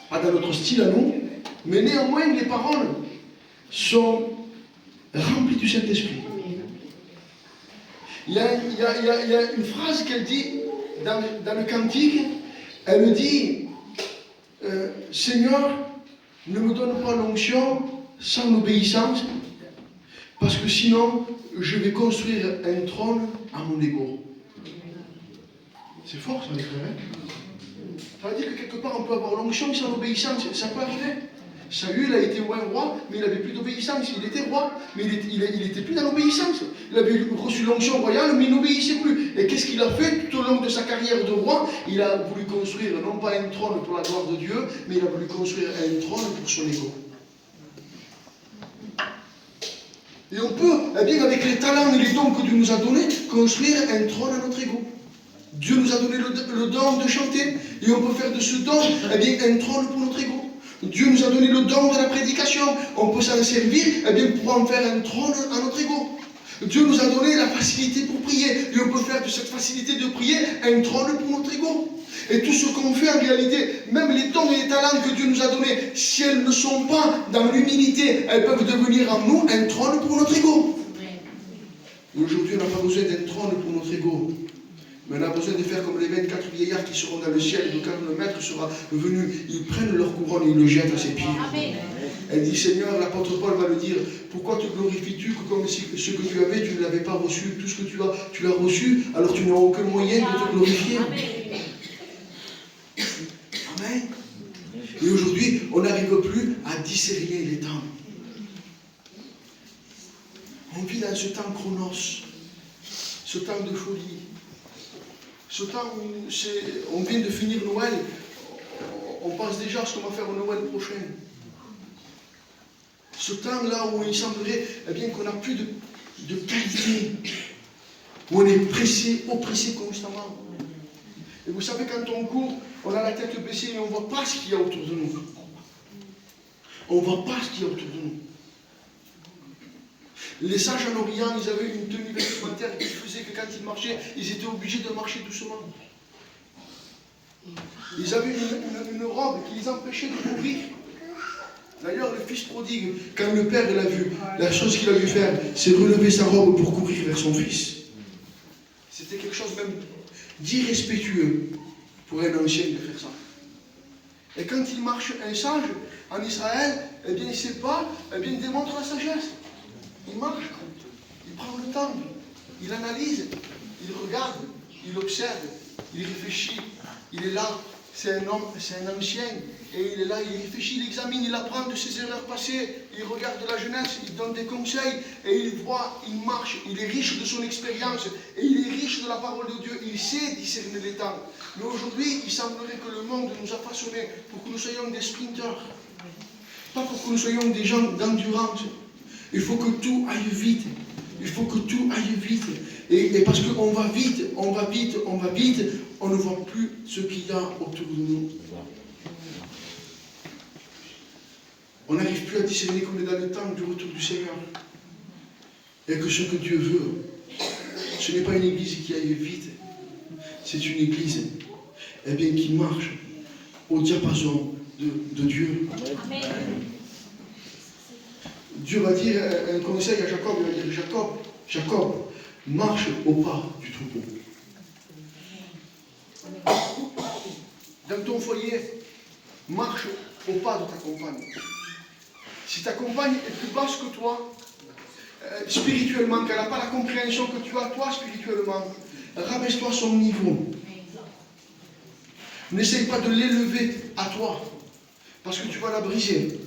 pas dans notre style à nous, mais néanmoins les paroles sont remplies du Saint-Esprit. Il y a une phrase qu'elle dit dans le cantique, elle dit Seigneur, ne me donne pas l'onction sans l'obéissance, parce que sinon je vais construire un trône à mon ego. C'est fort ça les frères, hein? Ça veut dire que quelque part on peut avoir l'onction sans l'obéissance, ça peut arriver. Saül a été roi, mais il n'avait plus d'obéissance. Il était roi, mais il n'était plus dans l'obéissance. Il avait reçu l'onction royale, mais il n'obéissait plus. Et qu'est-ce qu'il a fait tout au long de sa carrière de roi? Il a voulu construire non pas un trône pour la gloire de Dieu, mais il a voulu construire un trône pour son ego. Et on peut, eh bien, avec les talents et les dons que Dieu nous a donnés, construire un trône à notre ego. Dieu nous a donné le don de chanter, et on peut faire de ce don, eh bien, un trône pour notre ego. Dieu nous a donné le don de la prédication, on peut s'en servir, eh bien, pour en faire un trône à notre ego. Dieu nous a donné la facilité pour prier, et on peut faire de cette facilité de prier un trône pour notre ego. Et tout ce qu'on fait en réalité, même les dons et les talents que Dieu nous a donnés, si elles ne sont pas dans l'humilité, elles peuvent devenir en nous un trône pour notre ego. Et aujourd'hui, on n'a pas besoin d'un trône pour notre ego. Mais on a besoin de faire comme les 24 vieillards qui seront dans le ciel, et quand le maître sera venu, ils prennent leur couronne et ils le jettent à ses pieds. Amen. Elle dit, Seigneur, l'apôtre Paul va le dire, pourquoi te glorifies-tu que comme si ce que tu avais, tu ne l'avais pas reçu, tout ce que tu as, tu l'as reçu, alors tu n'as aucun moyen de te glorifier. Amen. Et aujourd'hui, on n'arrive plus à discerner les temps. On vit dans ce temps chronos, ce temps de folie. Ce temps où on vient de finir Noël, on pense déjà à ce qu'on va faire au Noël prochain. Ce temps-là où il semblerait eh bien, qu'on n'a plus de qualité, où on est pressé, oppressé constamment. Et vous savez, quand on court, on a la tête baissée et on ne voit pas ce qu'il y a autour de nous. On ne voit pas ce qu'il y a autour de nous. Les sages en Orient, ils avaient une tenue vestimentaire qui faisait que quand ils marchaient, ils étaient obligés de marcher doucement. Ils avaient une robe qui les empêchait de courir. D'ailleurs, le fils prodigue, quand le père l'a vu, la chose qu'il a dû faire, c'est relever sa robe pour courir vers son fils. C'était quelque chose même d'irrespectueux pour un ancien de faire ça. Et quand il marche un sage en Israël, eh bien, il ne sait pas, eh bien, il démontre la sagesse. Il marche, il prend le temps, il analyse, il regarde, il observe, il réfléchit, il est là, c'est un homme, c'est un ancien, et il est là, il réfléchit, il examine, il apprend de ses erreurs passées, il regarde la jeunesse, il donne des conseils, et il voit, il marche, il est riche de son expérience, et il est riche de la parole de Dieu, il sait discerner les temps. Mais aujourd'hui, il semblerait que le monde nous a façonnés pour que nous soyons des sprinteurs, pas pour que nous soyons des gens d'endurance. Il faut que tout aille vite. Il faut que tout aille vite. Et parce qu'on va vite, on va vite, on va vite, on ne voit plus ce qu'il y a autour de nous. On n'arrive plus à discerner qu'on est dans le temps du retour du Seigneur. Et que ce que Dieu veut, ce n'est pas une église qui aille vite, c'est une église eh bien, qui marche au diapason de Dieu. Amen. Dieu va dire un conseil à Jacob, il va dire Jacob, marche au pas du troupeau. Dans ton foyer, marche au pas de ta compagne. Si ta compagne est plus basse que toi, spirituellement, qu'elle n'a pas la compréhension que tu as toi spirituellement, rabaisse-toi à son niveau. N'essaye pas de l'élever à toi, parce que tu vas la briser.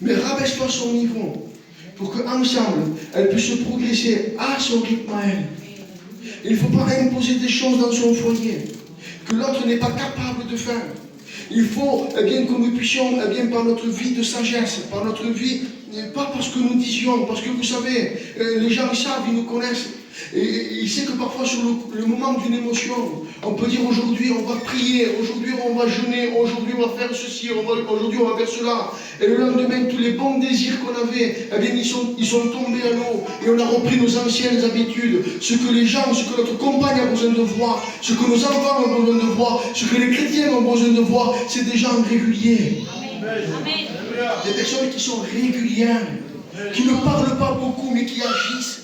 Mais rabaisse-toi à son niveau, pour qu'ensemble, elle puisse progresser à son rythme à elle. Il ne faut pas imposer des choses dans son foyer, que l'autre n'est pas capable de faire. Il faut que nous puissions, par notre vie de sagesse, par notre vie, pas parce que nous disions, parce que vous savez, les gens savent, ils nous connaissent. Et il sait que parfois sur le moment d'une émotion, on peut dire aujourd'hui on va prier, aujourd'hui on va jeûner, aujourd'hui on va faire ceci, aujourd'hui on va faire cela. Et le lendemain, tous les bons désirs qu'on avait, ils sont tombés à l'eau. Et on a repris nos anciennes habitudes. Ce que les gens, ce que notre compagne a besoin de voir, ce que nos enfants ont besoin de voir, ce que les chrétiens ont besoin de voir, c'est des gens réguliers. Amen. Des personnes qui sont régulières, qui ne parlent pas beaucoup mais qui agissent.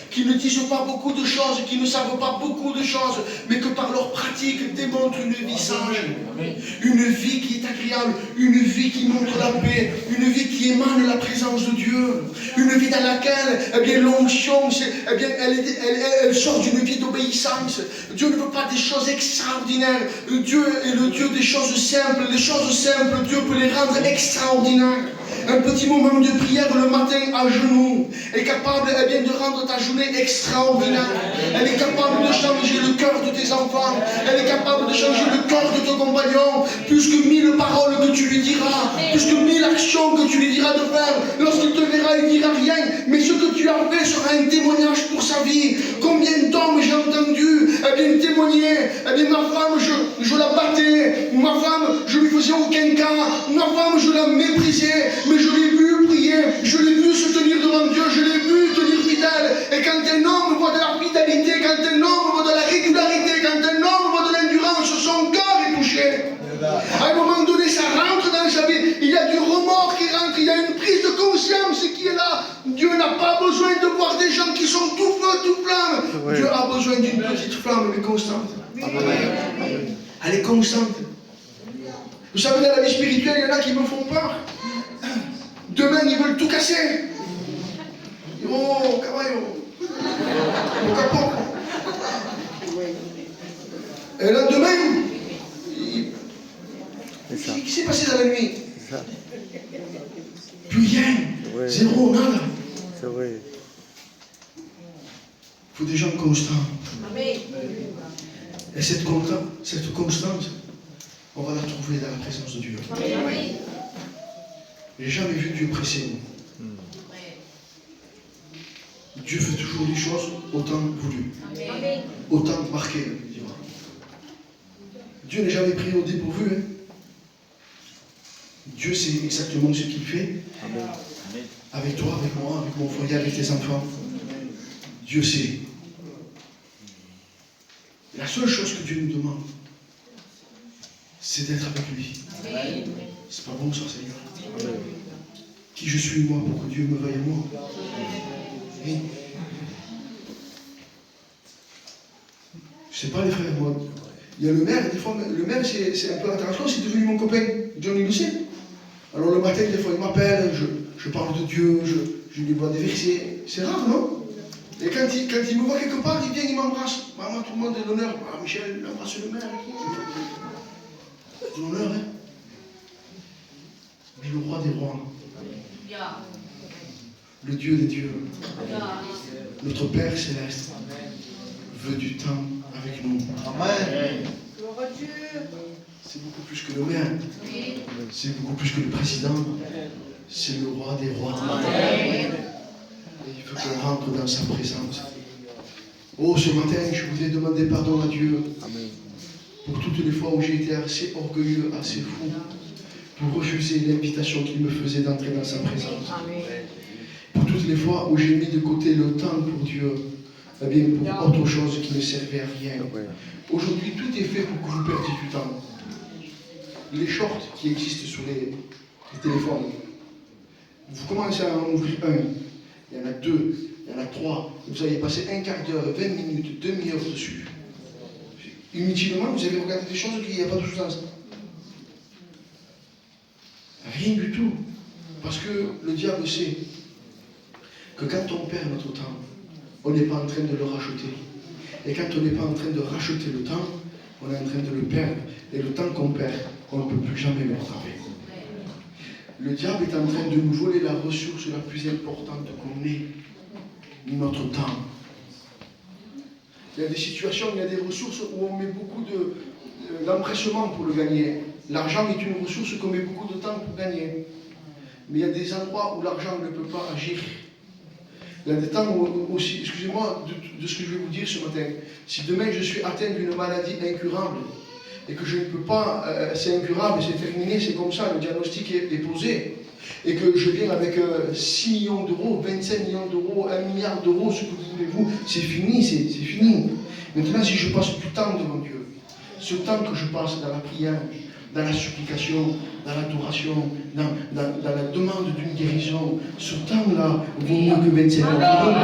Qui ne disent pas beaucoup de choses, qui ne savent pas beaucoup de choses, mais que par leur pratique démontrent une vie sage, une vie qui est agréable, une vie qui montre la paix, une vie qui émane la présence de Dieu, une vie dans laquelle l'onction, elle sort d'une vie d'obéissance. Dieu ne veut pas des choses extraordinaires. Dieu est le Dieu des choses simples. Les choses simples, Dieu peut les rendre extraordinaires. Un petit moment de prière le matin à genoux est capable de rendre ta journée extraordinaire. Elle est capable de changer le cœur de tes enfants. Elle est capable de changer le cœur de ton compagnon. Plus que 1000 paroles que tu lui diras, plus que 1000 actions que tu lui diras de faire. Lorsqu'il te verra, il ne dira rien. Mais ce que tu as fait sera un témoignage pour sa vie. Combien d'hommes j'ai entendu témoigner. Ma femme, je la battais. Ma femme, je lui faisais aucun cas. Ma femme, je la méprisais. Mais je l'ai vu prier, je l'ai vu se tenir devant Dieu, je l'ai vu tenir fidèle. Et quand un homme voit de la fidélité, quand un homme voit de la régularité, quand un homme voit de l'endurance, son cœur est touché. À un moment donné, ça rentre dans sa vie. Il y a du remords qui rentre, il y a une prise de conscience qui est là. Dieu n'a pas besoin de voir des gens qui sont tout feu, tout flamme. Oui. Dieu a besoin d'une petite flamme, mais constante. Amen. Elle est constante. Vous savez, dans la vie spirituelle, il y en a qui me font peur. Demain, ils veulent tout casser. Oh, caballo. Au capot. Et le lendemain, qu'est-ce qui s'est passé dans la nuit? Plus rien. Ouais. Zéro, nada. C'est vrai. Il faut des gens constants. Amen. Et cette constance, on va la trouver dans la présence de Dieu. Amen. J'ai jamais vu Dieu presser. Dieu fait toujours les choses autant voulu, autant marqué. Dieu n'est jamais pris au dépourvu. Hein. Dieu sait exactement ce qu'il fait. Amen. Avec toi, avec moi, avec mon foyer, avec tes enfants. Dieu sait. La seule chose que Dieu nous demande, c'est d'être avec lui. Amen. C'est pas bon ça, Seigneur. Amen. Qui je suis moi pour que Dieu me veuille à moi. Et je sais pas les frères, moi. Il y a le maire, des fois, le maire c'est un peu intéressant, c'est devenu mon copain. Johnny le sait. Alors le matin, des fois, il m'appelle, je parle de Dieu, je lui vois des versets. C'est rare, non? Et quand il me voit quelque part, il vient, il m'embrasse. Maman, tout le monde est l'honneur. Ah, Michel, il embrasse le maire. C'est l'honneur, hein? Mais le roi des rois, le Dieu des dieux, notre Père céleste, veut du temps avec nous. Amen. C'est beaucoup plus que le maire, c'est beaucoup plus que le président, c'est le roi des rois. Amen. Et il faut qu'on rentre dans sa présence. Oh, ce matin, je voudrais demander pardon à Dieu. Amen. Pour toutes les fois où j'ai été assez orgueilleux, assez fou, pour refuser l'invitation qu'il me faisait d'entrer dans sa présence. Amen. Pour toutes les fois où j'ai mis de côté le temps pour Dieu, eh bien, pour autre chose qui ne servait à rien. Aujourd'hui, tout est fait pour que vous perdiez du temps. Les shorts qui existent sur les téléphones, vous commencez à en ouvrir un, il y en a deux, il y en a trois, vous allez passer un quart d'heure, 20 minutes, demi-heure dessus. Inutilement, vous avez regardé des choses qu'il n'y a pas de sens. Rien du tout. Parce que le diable sait que quand on perd notre temps, on n'est pas en train de le racheter. Et quand on n'est pas en train de racheter le temps, on est en train de le perdre. Et le temps qu'on perd, on ne peut plus jamais le rattraper. Le diable est en train de nous voler la ressource la plus importante qu'on ait, notre temps. Il y a des situations, il y a des ressources où on met beaucoup d'empressement pour le gagner. L'argent est une ressource qu'on met beaucoup de temps pour gagner. Mais il y a des endroits où l'argent ne peut pas agir. Il y a des temps où aussi, excusez-moi de ce que je vais vous dire ce matin, si demain je suis atteint d'une maladie incurable et que je ne peux pas, c'est incurable, c'est terminé, c'est comme ça, le diagnostic est posé, et que je viens avec 6 millions d'euros, 25 millions d'euros, 1 milliard d'euros, ce que vous voulez-vous, c'est fini, c'est fini. Maintenant, si je passe du temps devant Dieu, ce temps que je passe dans la prière, dans la supplication, dans l'adoration, dans la demande d'une guérison, ce temps-là vaut mieux que 25 ans.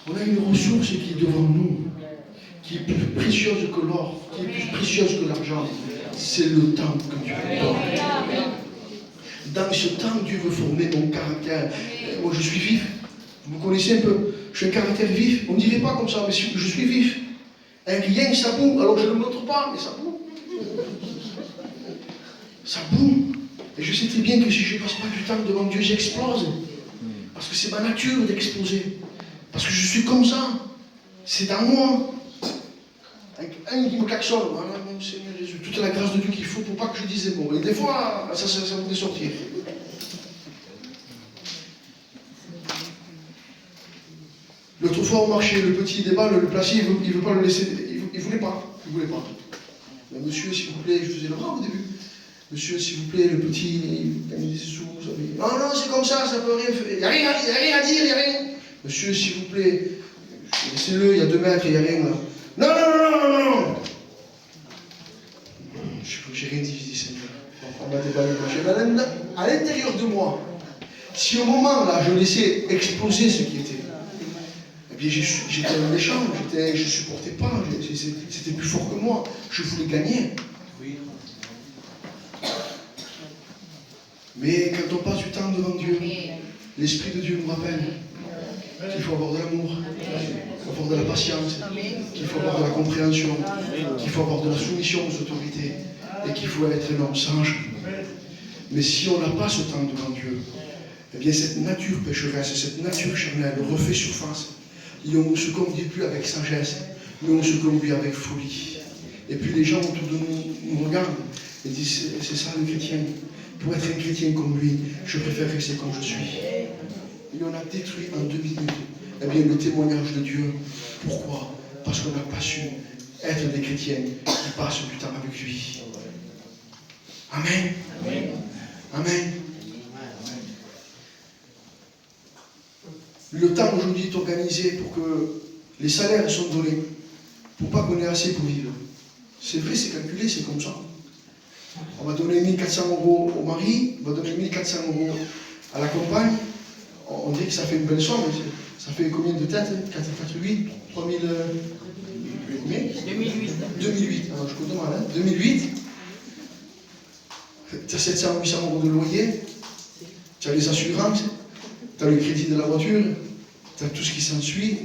On a une ressource qui est devant nous, qui est plus précieuse que l'or, qui est plus précieuse que l'argent. C'est le temps que Dieu donne. Dans ce temps, Dieu veut former mon caractère. Moi, je suis vif. Vous me connaissez un peu. Je suis un caractère vif. On ne dirait pas comme ça, mais je suis vif. Un rien, ça boue. Alors, je ne le montre pas, mais ça boue. Ça boue. Et je sais très bien que si je ne passe pas du temps devant Dieu, j'explose. Parce que c'est ma nature d'exploser. Parce que je suis comme ça. C'est dans moi. Avec un qui me klaxonne. Voilà, mon Seigneur Jésus. Toute la grâce de Dieu qu'il faut pour pas que je dise des mots. Et des fois, ça voudrait sortir. L'autre fois au marché, le petit débat, le placier, il ne veut pas le laisser. Il ne voulait pas. Il voulait pas. Mais monsieur, s'il vous plaît, je faisais le bras au début. Monsieur, s'il vous plaît, le petit, il a mis des sous, vous savez. Non, non, c'est comme ça peut rien faire. Il n'y a rien à dire, il n'y a rien. Monsieur, s'il vous plaît, laissez-le, il y a 2 mètres, il n'y a rien là. Non, non, non, non, non, non. J'ai rien dit, Seigneur. On m'a déballé. À l'intérieur de moi, si au moment là, je laissais exploser ce qui était, eh bien j'étais un méchant, je ne supportais pas, c'était plus fort que moi. Je voulais gagner. Mais quand on passe du temps devant Dieu, l'Esprit de Dieu nous rappelle qu'il faut avoir de l'amour, qu'il faut avoir de la patience, qu'il faut avoir de la compréhension, qu'il faut avoir de la soumission aux autorités et qu'il faut être un homme sage. Mais si on n'a pas ce temps devant Dieu, eh bien cette nature pécheresse, cette nature charnelle refait surface et on ne se conduit plus avec sagesse, mais on se conduit avec folie. Et puis les gens autour de nous regardent et disent c'est ça le chrétien. Pour être un chrétien comme lui, je préfère rester comme je suis. Et on a détruit en 2 minutes eh bien, le témoignage de Dieu. Pourquoi? Parce qu'on n'a pas su être des chrétiens qui passent du temps avec lui. Amen. Amen. Amen. Le temps aujourd'hui est organisé pour que les salaires soient donnés, pour pas qu'on ait assez pour vivre. C'est vrai, c'est calculé, c'est comme ça. On va donner 1 400 € au mari, on va donner 1 400 € à la compagne. On dit que ça fait une belle somme. Ça fait combien de têtes? 4, 8, 3000... Combien? 2008. 2008, alors je compte mal, hein. 2008. Tu as 700 ou 800 € de loyer, tu as les assurances, tu as le crédit de la voiture, tu as tout ce qui s'ensuit,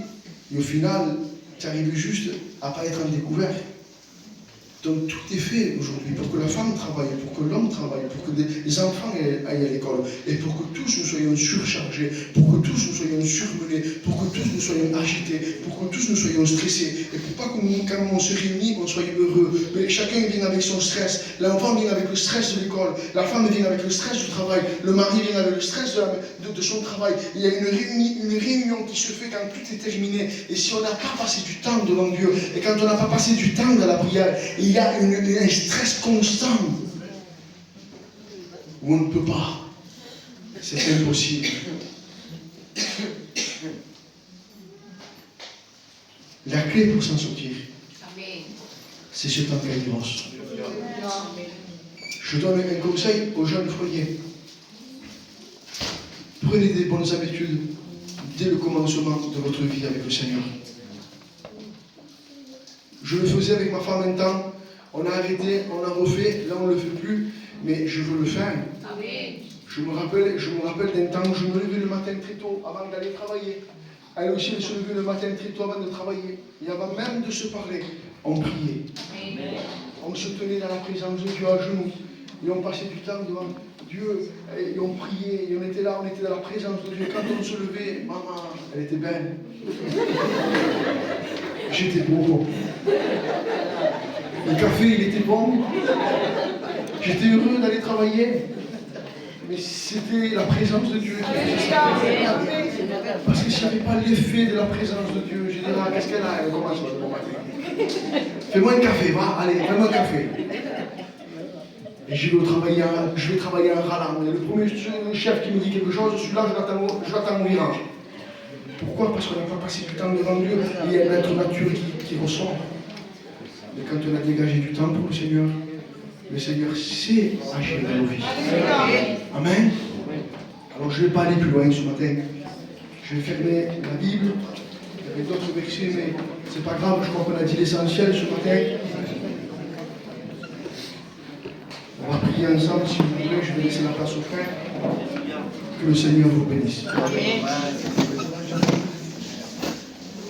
et au final, tu arrives juste à ne pas être en découvert. Donc tout est fait aujourd'hui pour que la femme travaille, pour que l'homme travaille, pour que les enfants aillent à l'école, et pour que tous nous soyons surchargés, pour que tous nous soyons surmenés, pour que tous nous soyons agités, pour que tous nous soyons stressés, et pour pas que nous, quand on se réunit, on soit heureux. Mais chacun vient avec son stress. L'enfant vient avec le stress de l'école, la femme vient avec le stress du travail, le mari vient avec le stress de son travail. Il y a une réunion qui se fait quand tout est terminé. Et si on n'a pas passé du temps devant Dieu, et quand on n'a pas passé du temps dans la prière, il y a un stress constant où on ne peut pas. C'est impossible. La clé pour s'en sortir, Amen. c'est ce temps kairos. Je donne un conseil aux jeunes foyers. Prenez des bonnes habitudes dès le commencement de votre vie avec le Seigneur. Je le faisais avec ma femme un temps, on a arrêté, on a refait, là on ne le fait plus, mais je veux le faire. Amen. Je me rappelle d'un temps où je me levais le matin très tôt avant d'aller travailler. Elle aussi, elle se levait le matin très tôt avant de travailler. Et avant même de se parler, on priait. Amen. On se tenait dans la présence de Dieu à genoux. Et on passait du temps devant Dieu. Et on priait. Et on était là, on était dans la présence de Dieu. Quand on se levait, maman, elle était belle. J'étais beau. Le café, il était bon. J'étais heureux d'aller travailler. Mais c'était la présence de Dieu. Parce que s'il n'y avait pas l'effet de la présence de Dieu, je dirais, qu'est-ce qu'elle a? Elle commence le bon matin. Fais-moi un café, va, allez, fais-moi un café. Et je vais travailler en râlant. Et le premier chef qui me dit quelque chose, celui-là, je l'attends mon virage. Pourquoi? Parce qu'on n'a pas passé du temps devant Dieu. Il y a notre nature qui ressort. Mais quand on a dégagé du temps pour le Seigneur sait agir dans nos vies. Amen. Alors je ne vais pas aller plus loin ce matin. Je vais fermer la Bible. Il y avait d'autres versets, mais ce n'est pas grave, je crois qu'on a dit l'essentiel ce matin. On va prier ensemble, si vous voulez, je vais laisser la place au frère. Que le Seigneur vous bénisse. Amen.